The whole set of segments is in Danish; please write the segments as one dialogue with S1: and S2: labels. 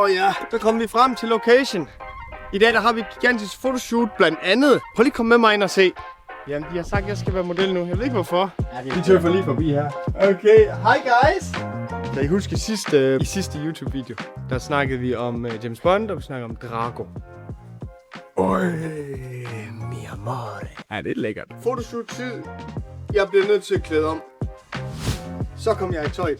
S1: Ja, der kom vi frem til location. I dag der har vi et gigantisk fotoshoot blandt andet. Prøv lige at komme med mig ind og se. Jamen, de har sagt, at jeg skal være model nu. Jeg ved ikke hvorfor. Vi tøffer lige forbi her. Okay, hi guys! Kan I huske i sidste YouTube-video, der snakkede vi om James Bond, og vi snakkede om Drago. Øj, mi amore. Ja, det er lækkert. Fotoshoot-tid. Jeg bliver nødt til at klæde om. Så kom jeg i tøj.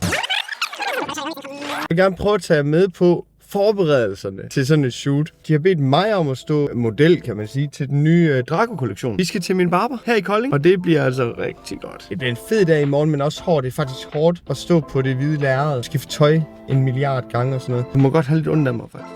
S1: Jeg vil gerne prøve at tage med på forberedelserne til sådan et shoot. De har bedt mig om at stå model, kan man sige, til den nye Drago-kollektion. Vi skal til min barber her i Kolding, og det bliver altså rigtig godt. Det bliver en fed dag i morgen, men også hårdt. Det er faktisk hårdt at stå på det hvide lærred. Skifte tøj 1 milliard gange og sådan noget. Du må godt have lidt ondt af mig, faktisk.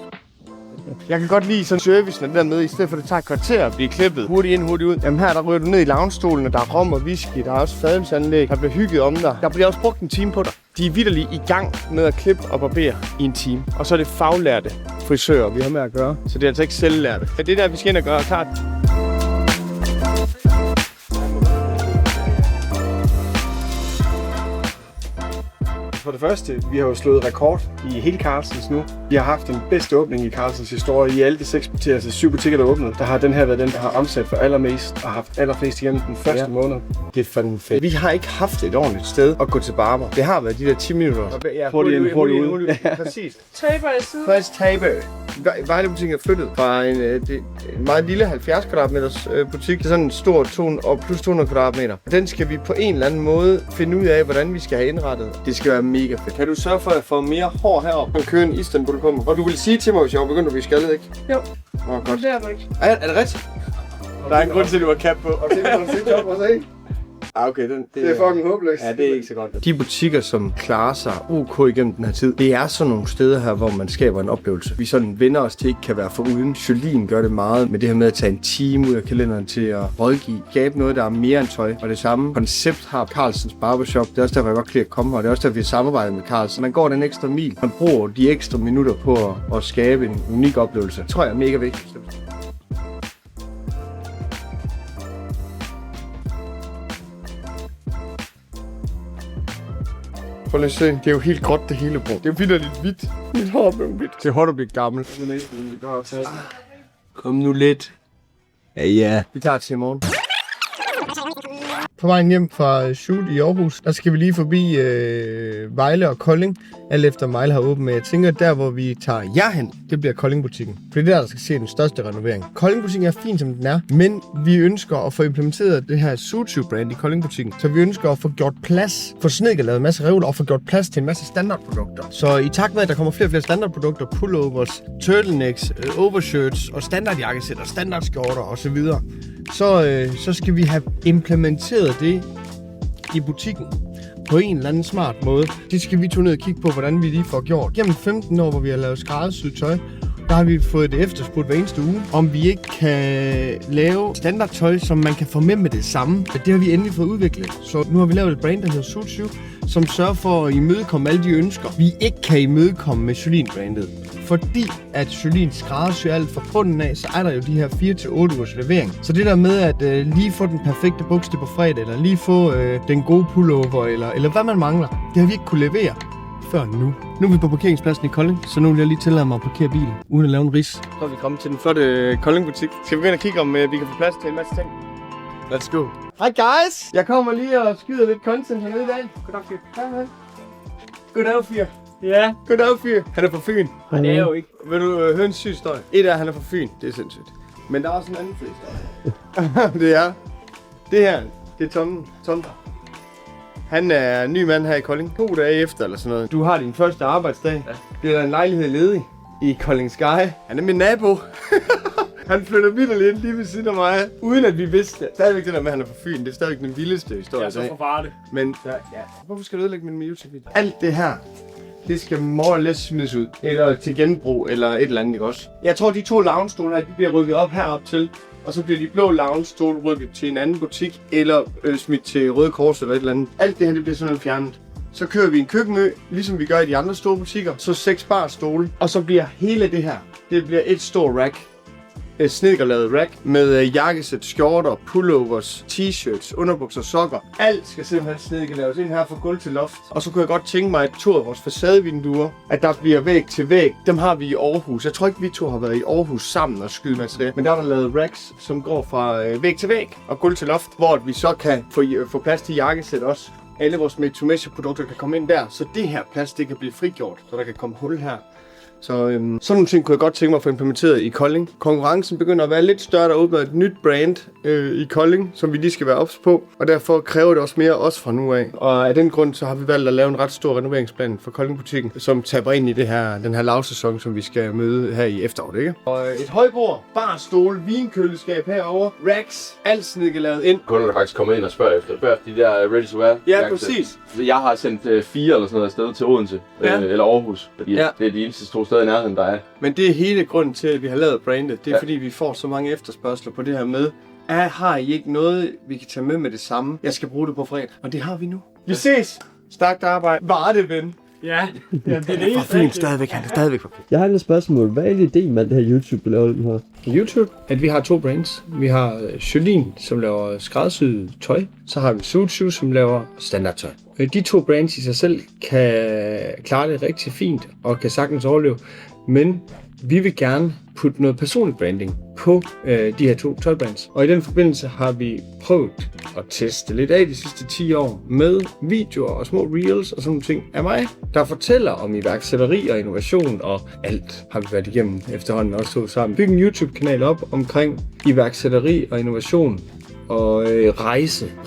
S1: Jeg kan godt lide sådan servicen af det der med, i stedet for at det tager et kvarter at blive klippet. Hurtigt ind, hurtigt ud. Jamen her, der ryger du ned i loungestolen, og der er rom og whisky, der er også fadelsanlæg, der bliver hygget om dig. Der bliver også brugt en time på dig. De er vitterligt i gang med at klippe og barbere i en time. Og så er det faglærte frisører, vi har med at gøre. Så det er altså ikke selvlærte. Det er der, vi skal ind og gøre klart. For det første, vi har jo slået rekord i hele Carlsens nu. Vi har haft den bedste åbning i Carlsens historie. I alle de 6 butikker, altså 7 butikker, der er åbnet, der har den her været den, der har omsat for allermest og haft allerflest igennem den første måned. Det er fandme fedt. Vi har ikke haft et ordentligt sted at gå til barber. Det har været de der 10 minutter. Ja, hurtigt ud. Præcis.
S2: Taber i siden.
S1: Først taber. Vejlebutikken er flyttet fra en meget lille 70 kvadratmeters butik til sådan en stor og plus 200 kvadratmeter. Den skal vi på en eller anden måde finde ud af, hvordan vi skal have indrettet. Det skal være mega fedt. Kan du sørge for at få mere hår heroppe? Køen i Istanbul kommer. Og du vil sige til mig, hvis jeg var begyndt at blive skaldet, ikke?
S2: Jo.
S1: Godt.
S2: Det er du ikke.
S1: Er det rigtigt? Der er en grund til, at du har cap på. Og det er en okay, det er fucking håbløst. Ja, det er ikke så godt. De butikker, som klarer sig OK igennem den her tid, det er sådan nogle steder her, hvor man skaber en oplevelse. Vi sådan vender os til ikke kan være foruden. Jolien gør det meget med det her med at tage en time ud af kalenderen til at rådgive. Skabe noget, der er mere end tøj. Og det samme koncept har Carlsens Barbershop. Det er også derfor, jeg godt kan lide at komme her. Og det er også derfor, vi har samarbejdet med Carlsen. Man går den ekstra mil. Man bruger de ekstra minutter på at skabe en unik oplevelse. Det tror jeg er mega vigtigt. Prøv lige at se, det er jo helt gråt det hele, bror. Det er jo vitterligt hvidt. Mit hår er blevet hvidt. Det er hårdt at blive gammel. Kom nu lidt. Ja. Vi tager til i morgen. På vejen hjem fra shoot i Aarhus, der skal vi lige forbi Vejle og Kolding. Alt efter Vejle har åbent, men jeg tænker, der hvor vi tager jer hen, det bliver Kolding-butikken. For det er der skal se den største renovering. Kolding-butikken er fin, som den er, men vi ønsker at få implementeret det her Sutu-brand i Kolding-butikken. Så vi ønsker at få gjort plads, få snedket lavet en masse reoler og få gjort plads til en masse standardprodukter. Så i takt med, at der kommer flere og flere standardprodukter, pullovers, turtlenecks, overshirts og standardjakkesæt og standardskjorter osv., så skal vi have implementeret det i butikken på en eller anden smart måde. Det skal vi tage ned og kigge på, hvordan vi lige får gjort. Gennem 15 år, hvor vi har lavet skræddersyet tøj, der har vi fået det efterspurgt hver eneste uge, om vi ikke kan lave standardtøj, som man kan få med det samme. Det har vi endelig fået udviklet. Så nu har vi lavet et brand, der hedder Sutu, som sørger for at imødekomme alle de ønsker, vi ikke kan imødekomme med Jolien-brandet. Fordi at Jolien skræddersyr alt fra bunden af, så er der jo de her 4-8 ugers levering. Så det der med at lige få den perfekte bukse på fredag, eller lige få den gode pullover, eller hvad man mangler, det har vi ikke kunne levere før nu. Nu er vi på parkeringspladsen i Kolding, så nu vil jeg lige tillade mig at parkere bilen, uden at lave en ris. Så er vi kommet til den flotte Kolding-butik. Skal vi gå ind og kigge, om vi kan få plads til en masse ting? Let's go. Hi guys! Jeg kommer lige og skyder lidt content hernede i dag. Goddag, fyr. Hej. Goddag, fyr. Ja. Goddag, fyr. Han er fra Fyn.
S2: Det er jo ikke.
S1: Vil du høre en syg historie? Et af han er fra Fyn. Det er sindssygt. Men der er også en anden fed historie. Det her, det er Tom. Han er ny mand her i Kolding. 2 dage efter eller sådan noget. Du har din første arbejdsdag. Ja. Det er der en lejlighed ledig i Kolding Sky. Han er min nabo. Han flytter vitterligt ind lige ved siden af mig, uden at vi vidste det. Stadigvæk det der med, at han er fra Fyn, det er stadigvæk den vildeste historie.
S2: Jeg er så forfare det.
S1: Men ja. Hvorfor skal du ødelægge min YouTube-video? Alt det her, det skal more or less smides ud. Eller til genbrug, eller et eller andet, ikke også? Jeg tror, de 2 lounge-stole her, de bliver rykket op herop til. Og så bliver de blå lounge-stole rykket til en anden butik, eller smidt til Røde Kors eller et eller andet. Alt det her, det bliver sådan fjernet. Så kører vi en køkkenø, ligesom vi gør i de andre store butikker. Så 6 barstole, og så bliver hele det her, det bliver et stort rack. snedkerlavet rack med jakkesæt, skjorter, pullovers, t-shirts, underbukser, sokker. Alt skal simpelthen snedkerlaves ind her fra gulv til loft. Og så kunne jeg godt tænke mig, at 2 af vores facadevinduer, at der bliver væg til væg. Dem har vi i Aarhus. Jeg tror ikke, vi 2 har været i Aarhus sammen og skyde materiale. Men der er der lavet racks, som går fra væg til væg og gulv til loft, hvor vi så kan få plads til jakkesæt også. Alle vores made-to-measure-produkter kan komme ind der, så det her plads, det kan blive frigjort, så der kan komme hul her. Så sådan nogle ting kunne jeg godt tænke mig at få implementeret i Kolding. Konkurrencen begynder at være lidt større, der åbner et nyt brand i Kolding, som vi lige skal være ops på. Og derfor kræver det også mere os fra nu af. Og af den grund, så har vi valgt at lave en ret stor renoveringsplan for Kolding-butikken, som taber ind i den her lavsæson, som vi skal møde her i efteråret, ikke? Og et højbord, barstol, vinkøleskab herovre, racks, alt snedkerlavet ind.
S3: Kunderne faktisk kommer ind og spørger efter de der ready to wear.
S1: Ja, præcis.
S3: Jeg har sendt 4 eller sådan noget afsted til Odense eller Aarhus, fordi det er de eneste 2 steder i nærheden, der er.
S1: Men det er hele grunden til, at vi har lavet brandet. Det er fordi, vi får så mange efterspørgsler på det her med, har I ikke noget, vi kan tage med det samme? Jeg skal bruge det på fredag. Og det har vi nu. Vi ses! Stærkt arbejde. Var det, ven?
S2: Ja, det er det
S1: For fint stadigvæk. Han er stadigvæk for fint.
S4: Jeg har et spørgsmål. Hvad er ideen med det her YouTube, du laver den her?
S1: YouTube, at vi har 2 brands. Vi har Jolien, som laver skræddersyet tøj. Så har vi Suit Shoes, som laver standardtøj. De 2 brands i sig selv kan klare det rigtig fint og kan sagtens overleve. Men vi vil gerne putte noget personlig branding på de her 2 tøjbrands. Og i den forbindelse har vi prøvet at teste lidt af de sidste 10 år med videoer og små reels og sådan nogle ting af mig, der fortæller om iværksætteri og innovation, og alt har vi været igennem efterhånden også 2 sammen. Byg en YouTube-kanal op omkring iværksætteri og innovation og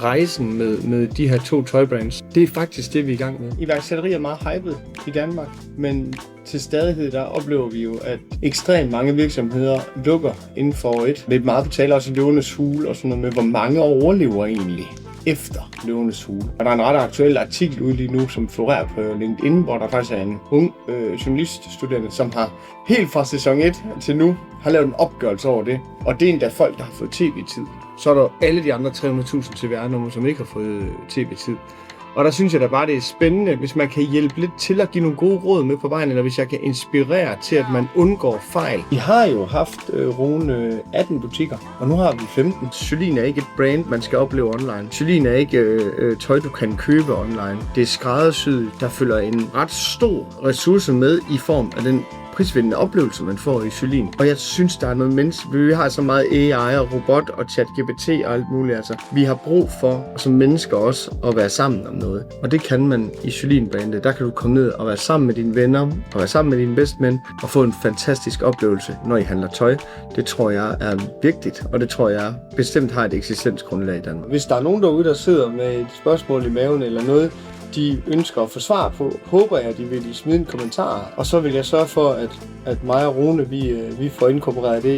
S1: rejsen med de her 2 tøjbrands. Det er faktisk det, vi er i gang med. Iværksætteri er meget hypet i Danmark, men til stadighed der oplever vi jo, at ekstremt mange virksomheder lukker inden for et. Det er meget på tale også i Løvenes Hule og sådan noget med, hvor mange overlever egentlig efter Løvenes Hule. Og der er en ret aktuel artikel ude lige nu, som florerer på LinkedIn, hvor der faktisk er en ung journaliststuderende, som har helt fra sæson 1 til nu har lavet en opgørelse over det. Og det er endda folk, der har fået tv-tid. Så er der alle de andre 300.000 TVR-numre, som ikke har fået tv-tid. Og der synes jeg da bare, det er spændende, hvis man kan hjælpe lidt til at give nogle gode råd med på vejen, eller hvis jeg kan inspirere til, at man undgår fejl. Vi har jo haft Rune 18 butikker, og nu har vi 15. Jolien er ikke et brand, man skal opleve online. Jolien er ikke tøj, du kan købe online. Det er skræddersyet, der følger en ret stor ressource med i form af den prisvindende oplevelse, man får i Jolien. Og jeg synes, der er noget menneske. Vi har så meget AI og robot og ChatGPT og alt muligt. Altså, vi har brug for, som mennesker også, at være sammen om noget. Og det kan man i Jolien-brandet. Der kan du komme ned og være sammen med dine venner, og være sammen med dine bedstmænd, og få en fantastisk oplevelse, når I handler tøj. Det tror jeg er vigtigt, og det tror jeg bestemt har et eksistensgrundlag i Danmark. Hvis der er nogen derude, der sidder med et spørgsmål i maven eller noget, de ønsker at få svar på, håber jeg, at de vil smide en kommentar. Og så vil jeg sørge for, at mig og Rune, vi får inkorporeret det